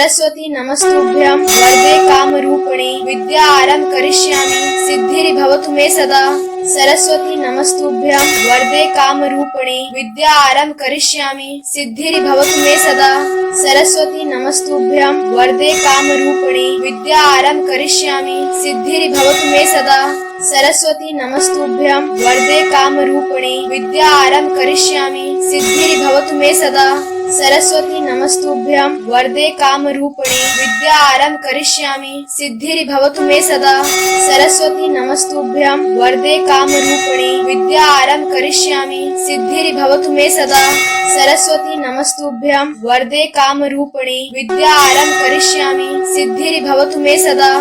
सरस्वती नमस्तुभ्यं वरदे कामरूपिणे विद्या आरंभ करिष्यामि सिद्धिर्भवतु मे सदा। सरस्वती नमस्तुभ्यं वरदे कामरूपिणे विद्या आरंभ करिष्यामि सिद्धिर्भवतु मे सदा। सरस्वती नमस्तुभ्यं वरदे कामरूपिणे विद्या आरंभ करिष्यामि सिद्धिर्भवतु मे सदा। सरस्वती नमस्तुभ्यं वरदे कामरूपिणे विद्या आरंभ करिष्यामि सिद्धिर्भवतु मे सदा। सरस्वती नमस्तुभ्यं वरदे कामरूपिणे विद्या आरंभ करिष्यामि सिद्धिर्भवतु मे सदा। सरस्वती नमस्तुभ्यं वरदे कामरूपिणे विद्या आरंभ करिष्यामि सिद्धिर्भवतु मे सदा। सरस्वती नमस्तुभ्यं वरदे कामरूपिणे विद्या आरंभ करिष्यामि सिद्धिर्भवतु मे सदा।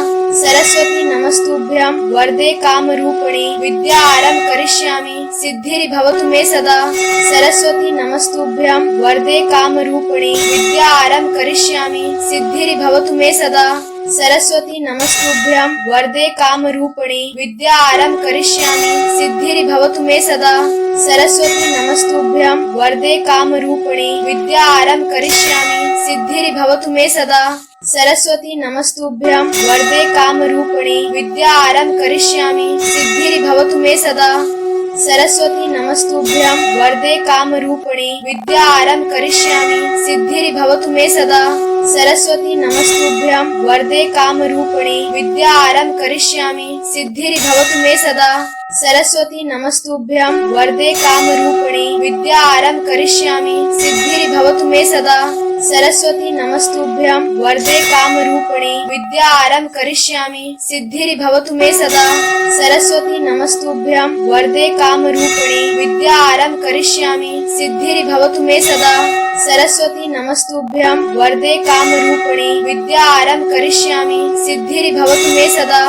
सरस्वती नमस्तुभ्यं वरदे कामरूपिणे विद्या आरंभ करिष्यामि सिद्धिर्भवतु मे सदा। सरस्वती नमस्तुभ्यं वरदे कामरूपिणे विद्या आरंभ करिष्यामि सिद्धिर्भवतु मे सदा। सरस्वती नमस्तुभ्यं वरदे कामरूपिणे विद्या आरंभ करिष्यामि सिद्धिर्भवतु मे सदा। सरस्वती नमस्तुभ्यं वरदे कामरूपिणे विद्या आरंभ करिष्यामि सिद्धिर्भवतु मे सदा। सरस्वती नमस्तुभ्यं वरदे कामरूपिणे विद्या आरंभ करिष्यामि सिद्धिर्भवतु मे सदा। सरस्वती नमस्तुभ्यं वरदे कामरूपिणे विद्या आरंभ करिष्यामि सिद्धिर्भवतु मे सदा। सरस्वती नमस्तुभ्यं वरदे कामरूपिणे विद्या आरंभ करिष्यामि सिद्धिर्भवतु मे सदा। सरस्वती नमस्तुभ्यं वरदे कामरूपिणे विद्या आरंभ करिष्यामि सिद्धिर्भवतु मे सदा। सरस्वती नमस्तुभ्यं वरदे कामरूपिणे विद्या आरंभ करिष्यामि सिद्धिर्भवतु मे सदा। सरस्वती नमस्तुभ्यं वरदे कामरूपिणे विद्या आरंभ करिष्यामि सिद्धिर्भवतु मे सदा। सरस्वती नमस्तुभ्यं वरदे कामरूपिणे विद्या आरंभ करिष्यामि सिद्धिर्भवतु मे सदा।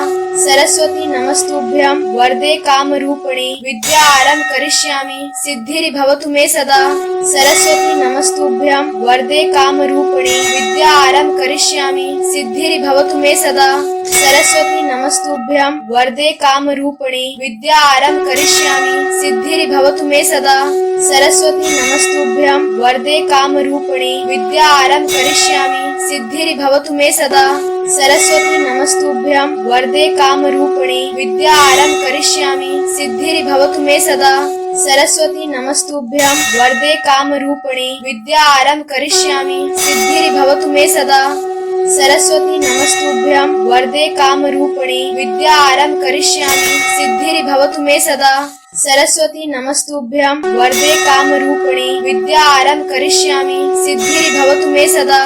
सरस्वती नमस्तुभ्यं वरदे कामरूपिणे विद्या आरंभ करिष्यामि सिद्धिर्भवतु मे सदा। सरस्वती नमस्तुभ्यं वरदे कामरूपिणे विद्या आरंभ करिष्यामि सिद्धिर्भवतु मे सदा। सरस्वती नमस्तुभ्यं वरदे कामरूपिणे विद्या आरंभ करिष्यामि सिद्धिर्भवतु मे सदा। सरस्वती नमस्तुभ्यं वरदे कामरूपिणे विद्या आरंभ करिष्यामि सिद्धिर्भवतु मे सदा। सरस्वती नमस्तुभ्यं वरदे कामरूपिणे विद्या आरंभ करिष्यामि सिद्धिर्भवतु मे सदा। सरस्वती नमस्तुभ्यं वरदे कामरूपिणे विद्या आरंभ करिष्यामि सिद्धिर्भवतु मे सदा। सरस्वती नमस्तुभ्यं वरदे कामरूपिणे विद्या आरंभ करिष्यामि सिद्धिर्भवतु मे सदा। सरस्वती नमस्तुभ्यं वरदे कामरूपिणे विद्या आरंभ करिष्यामि सिद्धिर्भवतु मे सदा।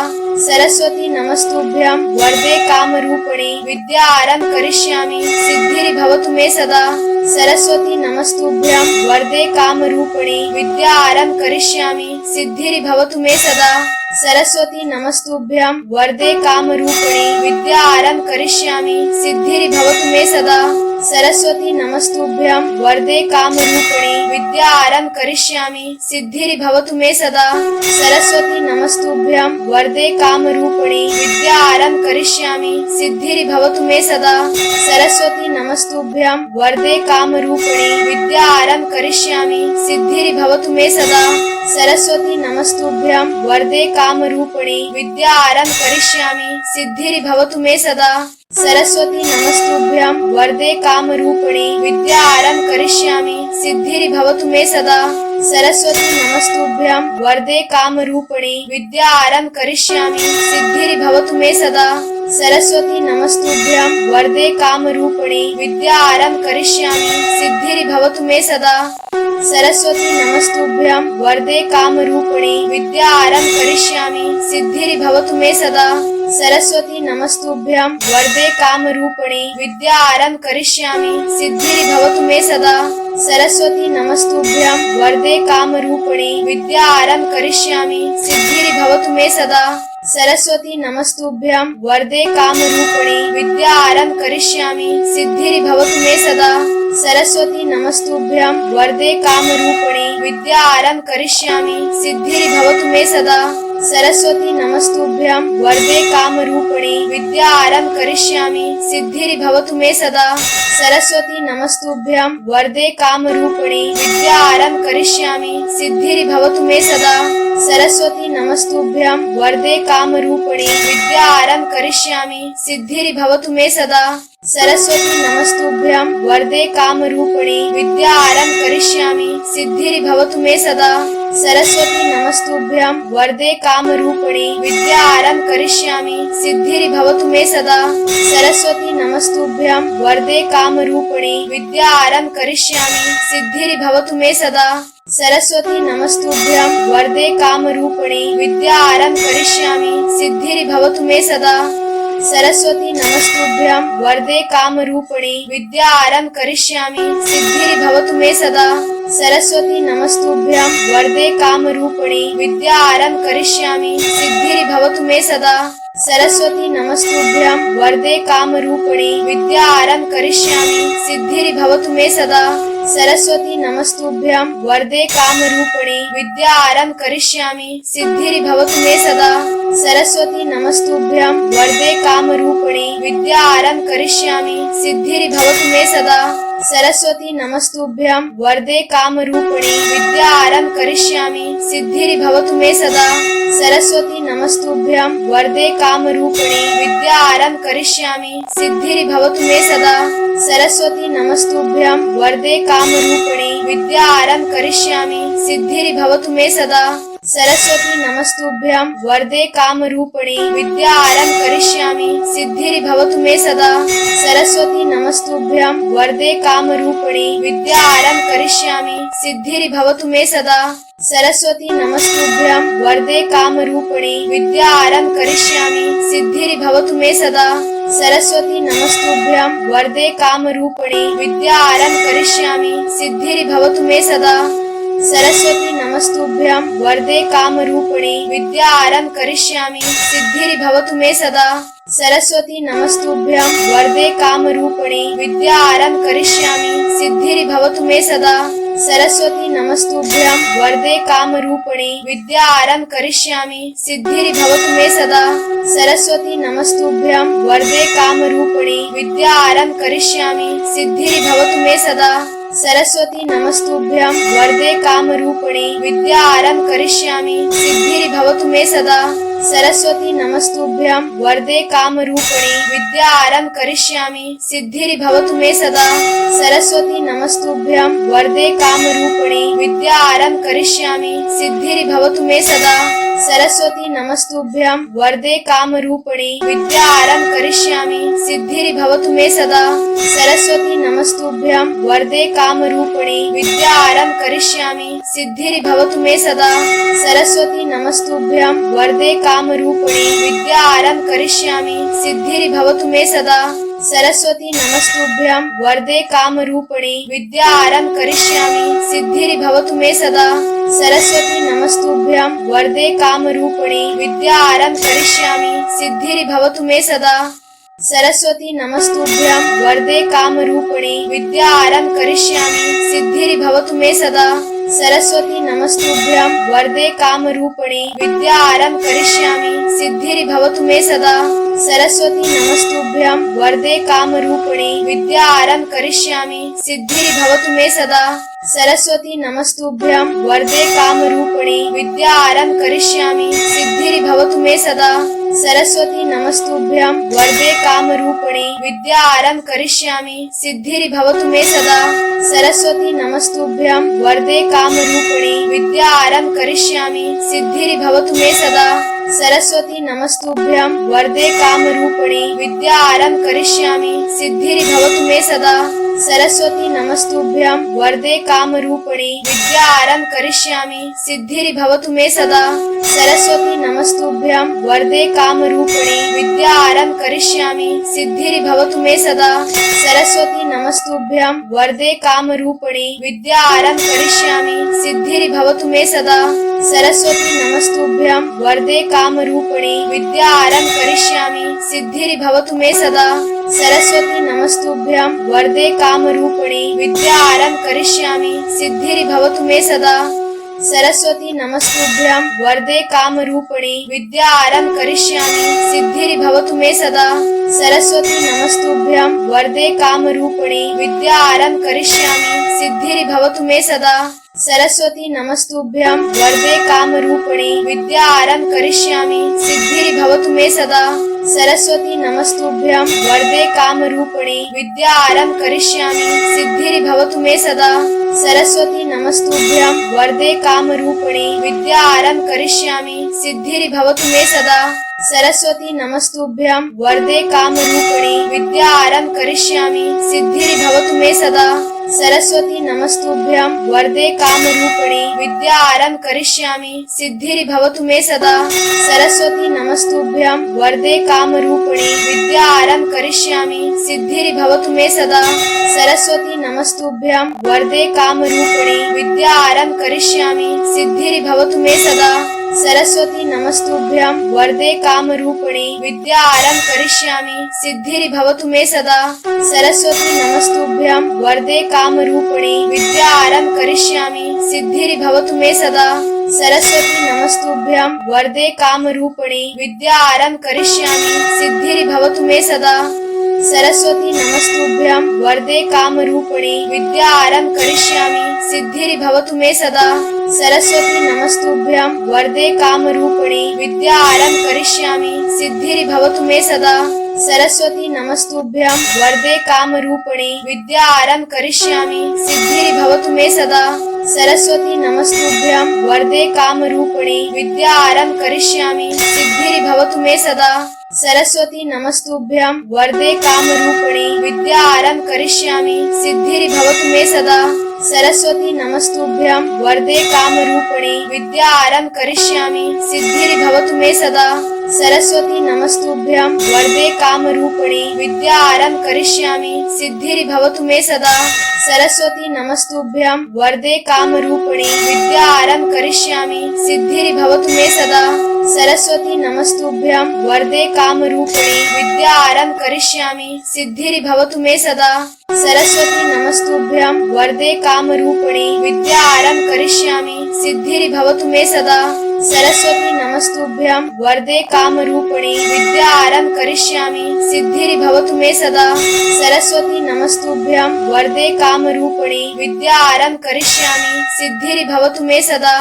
सरस्वती नमस्तुभ्यं वरदे कामरूपिणे विद्या आरंभ करिष्यामि सिद्धिर्भवतु मे सदा। सरस्वती नमस्तुभ्यं वरदे कामरूपिणे विद्या आरंभ करिष्यामि सिद्धिर्भवतु मे सदा। सरस्वती नमस्तुभ्यं वरदे कामरूपिणे विद्या आरंभ करिष्यामि सिद्धिर्भवतु मे सदा। सरस्वती नमस्तुभ्यं वरदे कामरूपिणे विद्या आरंभ करिष्यामि सिद्धिर्भवतु मे सदा। सरस्वती नमस्तुभ्यं वरदे कामरूपिणे विद्या आरंभ करिष्यामि सिद्धिर्भवतु मे सदा। सरस्वती नमस्तुभ्यं वरदे कामरूपिणे विद्या आरंभ करिष्यामि सिद्धिर्भवतु मे सदा। सरस्वती नमस्तुभ्यं वरदे कामरूपिणे विद्या आरंभ करिष्यामि सिद्धिर्भवतु मे सदा। सरस्वती नमस्तुभ्यं वरदे कामरूपिणे विद्या आरंभ करिष्यामि सिद्धिर्भवतु मे सदा। सरस्वती नमस्तुभ्यं वरदे कामरूपिणे विद्या आरंभ करिष्यामि सिद्धिर्भवतु मे सदा। सरस्वती नमस्तुभ्यं वरदे कामरूपिणे विद्या आरंभ करिष्यामि सिद्धिर्भवतु मे सदा। सरस्वती नमस्तुभ्यं वरदे कामरूपिणे विद्या आरंभ करिष्यामि सिद्धिर्भवतु मे सदा। सरस्वती नमस्तुभ्यं वरदे कामरूपिणे विद्या आरंभ करिष्यामि सिद्धिर्भवतु मे सदा। सरस्वती नमस्तुभ्यं वरदे कामरूपिणे विद्या आरंभ करिष्यामि सिद्धिर्भवतु मे सदा। सरस्वती नमस्तुभ्यं वरदे कामरूपिणे विद्या आरंभ करिष्यामि सिद्धिर्भवतु मे सदा। सरस्वती नमस्तुभ्यं वरदे कामरूपिणे विद्या आरंभ करिष्यामि सिद्धिर्भवतु मे सदा। सरस्वती नमस्तुभ्यं वरदे कामरूपिणे विद्या आरंभ करिष्यामि सिद्धिर्भवतु मे सदा। सरस्वती नमस्तुभ्यं वरदे कामरूपिणे विद्या आरंभ करिष्यामि सिद्धिर्भवतु मे सदा। सरस्वती नमस्तुभ्यं वरदे कामरूपिणे विद्यारम्भं करिष्यामि सिद्धिर्भवतु मे सदा। सरस्वती नमस्तुभ्यं वरदे कामरूपिणे विद्यारम्भं करिष्यामि सिद्धिर्भवतु मे सदा। सरस्वती नमस्तुभ्यं वरदे कामरूपिणे विद्यारम्भं करिष्यामि सिद्धिर्भवतु मे सदा। सरस्वती नमस्तुभ्यं वरदे कामरूपिणे विद्यारम्भं करिष्यामि सिद्धिर्भवतु मे सदा। सरस्वती नमस्तुभ्यं वरदे कामरूपिणे विद्यारम्भं करिष्यामि सिद्धिर्भवतु मे सदा। सरस्वती नमस्तुभ्यं वरदे कामरूपिणे विद्यारम्भं करिष्यामि सिद्धिर्भवतु मे सदा। सरस्वती नमस्तुभ्यं वरदे कामरूपिणे विद्यारम्भं करिष्यामि सिद्धिर्भवतु मे सदा। सरस्वती नमस्तुभ्यं वरदे कामरूपिणे विद्यारम्भं करिष्यामि सिद्धिर्भवतु मे सदा। सरस्वती नमस्तुभ्यं वरदे कामरूपिणे विद्यारम्भं करिष्यामि सिद्धिर्भवतु मे सदा। सरस्वती नमस्तुभ्यं वरदे कामरूपिणे विद्यारम्भं करिष्यामि सिद्धिर्भवतु मे सदा। सरस्वती नमस्तुभ्यं वरदे कामरूपिणे विद्यारम्भं करिष्यामि सिद्धिर्भवतु मे सदा। सरस्वती नमस्तुभ्यं वरदे कामरूपिणे विद्यारम्भं करिष्यामि सिद्धिर्भवतु मे सदा। सरस्वती नमस्तुभ्यं वरदे कामरूपिणे विद्यारम्भं करिष्यामि सिद्धिर्भवतु मे सदा। सरस्वती नमस्तुभ्यं वरदे कामरूपिणे विद्यारम्भं करिष्यामि सिद्धिर्भवतु मे सदा। सरस्वती नमस्तुभ्यं वरदे कामरूपिणे विद्यारम्भं करिष्यामि सिद्धिर्भवतु मे सदा। सरस्वती नमस्तुभ्यं वरदे कामरूपिणे विद्यारम्भं करिष्यामि सिद्धिर्भवतु मे सदा। सरस्वती नमस्तुभ्यं वरदे कामरूपिणे विद्यारम्भं करिष्यामि सिद्धिर्भवतु मे सदा। सरस्वती नमस्तुभ्यं वरदे कामरूपिणे विद्यारम्भं करिष्यामि सिद्धिर्भवतु मे सदा। सरस्वती नमस्तुभ्यं वरदे कामरूपिणे विद्यारम्भं करिष्यामि सिद्धिर्भवतु मे सदा। सरस्वती नमस्तुभ्यं वरदे कामरूपिणे विद्यारम्भं करिष्यामि सिद्धिर्भवतु मे सदा। सरस्वती नमस्तुभ्यं वरदे कामरूपिणे विद्यारम्भं करिष्यामि सिद्धिर्भवतु मे सदा। सरस्वती नमस्तुभ्यं वरदे कामरूपिणे विद्यारम्भं करिष्यामि सिद्धिर्भवतु मे सदा। सरस्वती नमस्तुभ्यं वरदे कामरूपिणे विद्यारम्भं करिष्यामि सिद्धिर्भवतु मे सदा। सरस्वती नमस्तुभ्यं वरदे कामरूपिणे विद्यारम्भं करिष्यामि सिद्धिर्भवतु मे सदा। सरस्वती नमस्तुभ्यं वरदे कामरूपिणे विद्यारम्भं करिष्यामि सिद्धिर्भवतु मे सदा। सरस्वती नमस्तुभ्यं वरदे कामरूपिणे विद्यारम्भं करिष्यामि सिद्धिर्भवतु मे सदा। सरस्वती नमस्तुभ्यं वरदे कामरूपिणे विद्यारम्भं करिष्यामि सिद्धिर्भवतु मे सदा। सरस्वती नमस्तुभ्यं वरदे कामरूपिणे विद्यारम्भं करिष्यामि सिद्धिर्भवतु मे सदा। सरस्वती नमस्तुभ्यं वरदे कामरूपिणे विद्यारम्भं करिष्यामि सिद्धिर्भवतु मे सदा। सरस्वती नमस्तुभ्यं वरदे कामरूपिणे विद्यारम्भं करिष्यामि सिद्धिर्भवतु मे सदा। सरस्वती नमस्तुभ्यं वरदे कामरूपिणे विद्यारम्भं करिष्यामि सिद्धिर्भवतु मे सदा। सरस्वती नमस्तुभ्यं वरदे कामरूपिणे विद्यारम्भं करिष्यामि सिद्धिर्भवतु मे सदा। सरस्वती नमस्तुभ्यं वरदे कामरूपिणे विद्यारम्भं करिष्यामि सिद्धिर्भवतु मे सदा। सरस्वती नमस्तुभ्यं वरदे कामरूपिणे विद्यारम्भं करिष्यामि सिद्धिर्भवतु मे सदा। सरस्वती नमस्तुभ्यं वरदे कामरूपिणे विद्यारम्भं करिष्यामि सिद्धिर्भवतु मे सदा। सरस्वती नमस्तुभ्यं वरदे कामरूपिणे विद्यारम्भं करिष्यामि सिद्धिर्भवतु मे सदा। सरस्वती नमस्तुभ्यं वरदे कामरूपिणे विद्यारम्भं करिष्यामि सिद्धिर्भवतु मे सदा। सरस्वती नमस्तुभ्यं वरदे कामरूपिणे विद्यारम्भं करिष्यामि सिद्धिर्भवतु मे सदा। सरस्वती नमस्तुभ्यं वरदे कामरूपिणे विद्यारम्भं करिष्यामि सिद्धिर्भवतु मे सदा। सरस्वती नमस्तुभ्यं वरदे कामरूपिणे विद्यारम्भं करिष्यामि सिद्धिर्भवतु मे सदा। सरस्वती नमस्तुभ्यं वरदे कामरूपिणे विद्यारम्भं करिष्यामि सिद्धिर्भवतु मे सदा। सरस्वती नमस्तुभ्यं वरदे कामरूपिणे विद्यारम्भं करिष्यामि सिद्धिर्भवतु मे सदा। सरस्वती नमस्तुभ्यं वरदे कामरूपिणे विद्यारम्भं करिष्यामि सिद्धिर्भवतु मे सदा। सरस्वती नमस्तुभ्यं वरदे कामरूपिणि विद्यारम्भ करिष्यामि सिद्धिर्भवतु मे सदा। सरस्वती नमस्तुभ्यं वरदे कामरूपिणि विद्यारम्भ करिष्यामि सिद्धिर्भवतु मे सदा। सरस्वती नमस्तुभ्यं वरदे कामरूपिणि विद्यारम्भ करिष्यामि सिद्धिर्भवतु मे सदा। सरस्वती नमस्तुभ्यं वरदे कामरूपिणि विद्यारम्भ करिष्यामि सिद्धिर्भवतु मे सदा। सरस्वती नमस्तुभ्यं वरदे कामरूपिणि विद्यारम्भ करिष्यामि सिद्धिर्भवतु मे सदा। सरस्वती नमस्तुभ्यं वरदे कामरूपिणि विद्यारम्भ करिष्यामि सिद्धिर्भवतु मे सदा। सरस्वती नमस्तुभ्यं वरदे कामरूपिणि विद्यारम्भ करिष्यामि सिद्धिर्भवतु मे सदा। सरस्वती नमस्तुभ्यं वरदे कामरूपिणि विद्यारम्भ करिष्यामि सिद्धिर्भवतु मे सदा। सरस्वती नमस्तुभ्यं वरदे कामरूपिणि विद्यारम्भ करिष्यामि सिद्धिर्भवतु मे सदा। सरस्वती नमस्तुभ्यं वरदे कामरूपिणि विद्यारम्भ करिष्यामि सिद्धिर्भवतु मे सदा। सरस्वती नमस्तुभ्यं वरदे कामरूपिणि विद्यारम्भ करिष्यामि सिद्धिर्भवतु मे सदा। सरस्वती नमस्तुभ्यं वरदे कामरूपिणि विद्यारम्भ करिष्यामि सिद्धिर्भवतु मे सदा। सरस्वती नमस्तुभ्यं वरदे कामरूपिणि विद्यारम्भ करिष्यामि सिद्धिर्भवतु मे सदा। सरस्वती नमस्तुभ्यं वरदे कामरूपिणि विद्यारम्भ करिष्यामि सिद्धिर्भवतु मे सदा। सरस्वती नमस्तुभ्यं वरदे कामरूपिणि विद्यारम्भ करिष्यामि सिद्धिर्भवतु मे सदा। सरस्वती नमस्तुभ्यं वरदे कामरूपिणि विद्यारम्भ करिष्यामि सिद्धिर्भवतु मे सदा। सरस्वती नमस्तुभ्यं वरदे कामरूपिणि विद्यारम्भ करिष्यामि सिद्धिर्भवतु मे सदा। सरस्वती नमस्तुभ्यं वरदे कामरूपिणि विद्यारम्भ करिष्यामि सिद्धिर्भवतु मे सदा। सरस्वती नमस्तुभ्यं वरदे कामरूपिणि विद्यारम्भ करिष्यामि सिद्धिर्भवतु मे सदा। सरस्वती नमस्तुभ्यं वरदे कामरूपिणि विद्यारम्भ करिष्यामि सिद्धिर्भवतु मे सदा। सरस्वती नमस्तुभ्यं वरदे कामरूपिणि विद्यारम्भ करिष्यामि सिद्धिर्भवतु मे सदा। सरस्वती नमस्तुभ्यं वरदे कामरूपिणि विद्यारम्भ करिष्यामि सिद्धिर्भवतु मे सदा।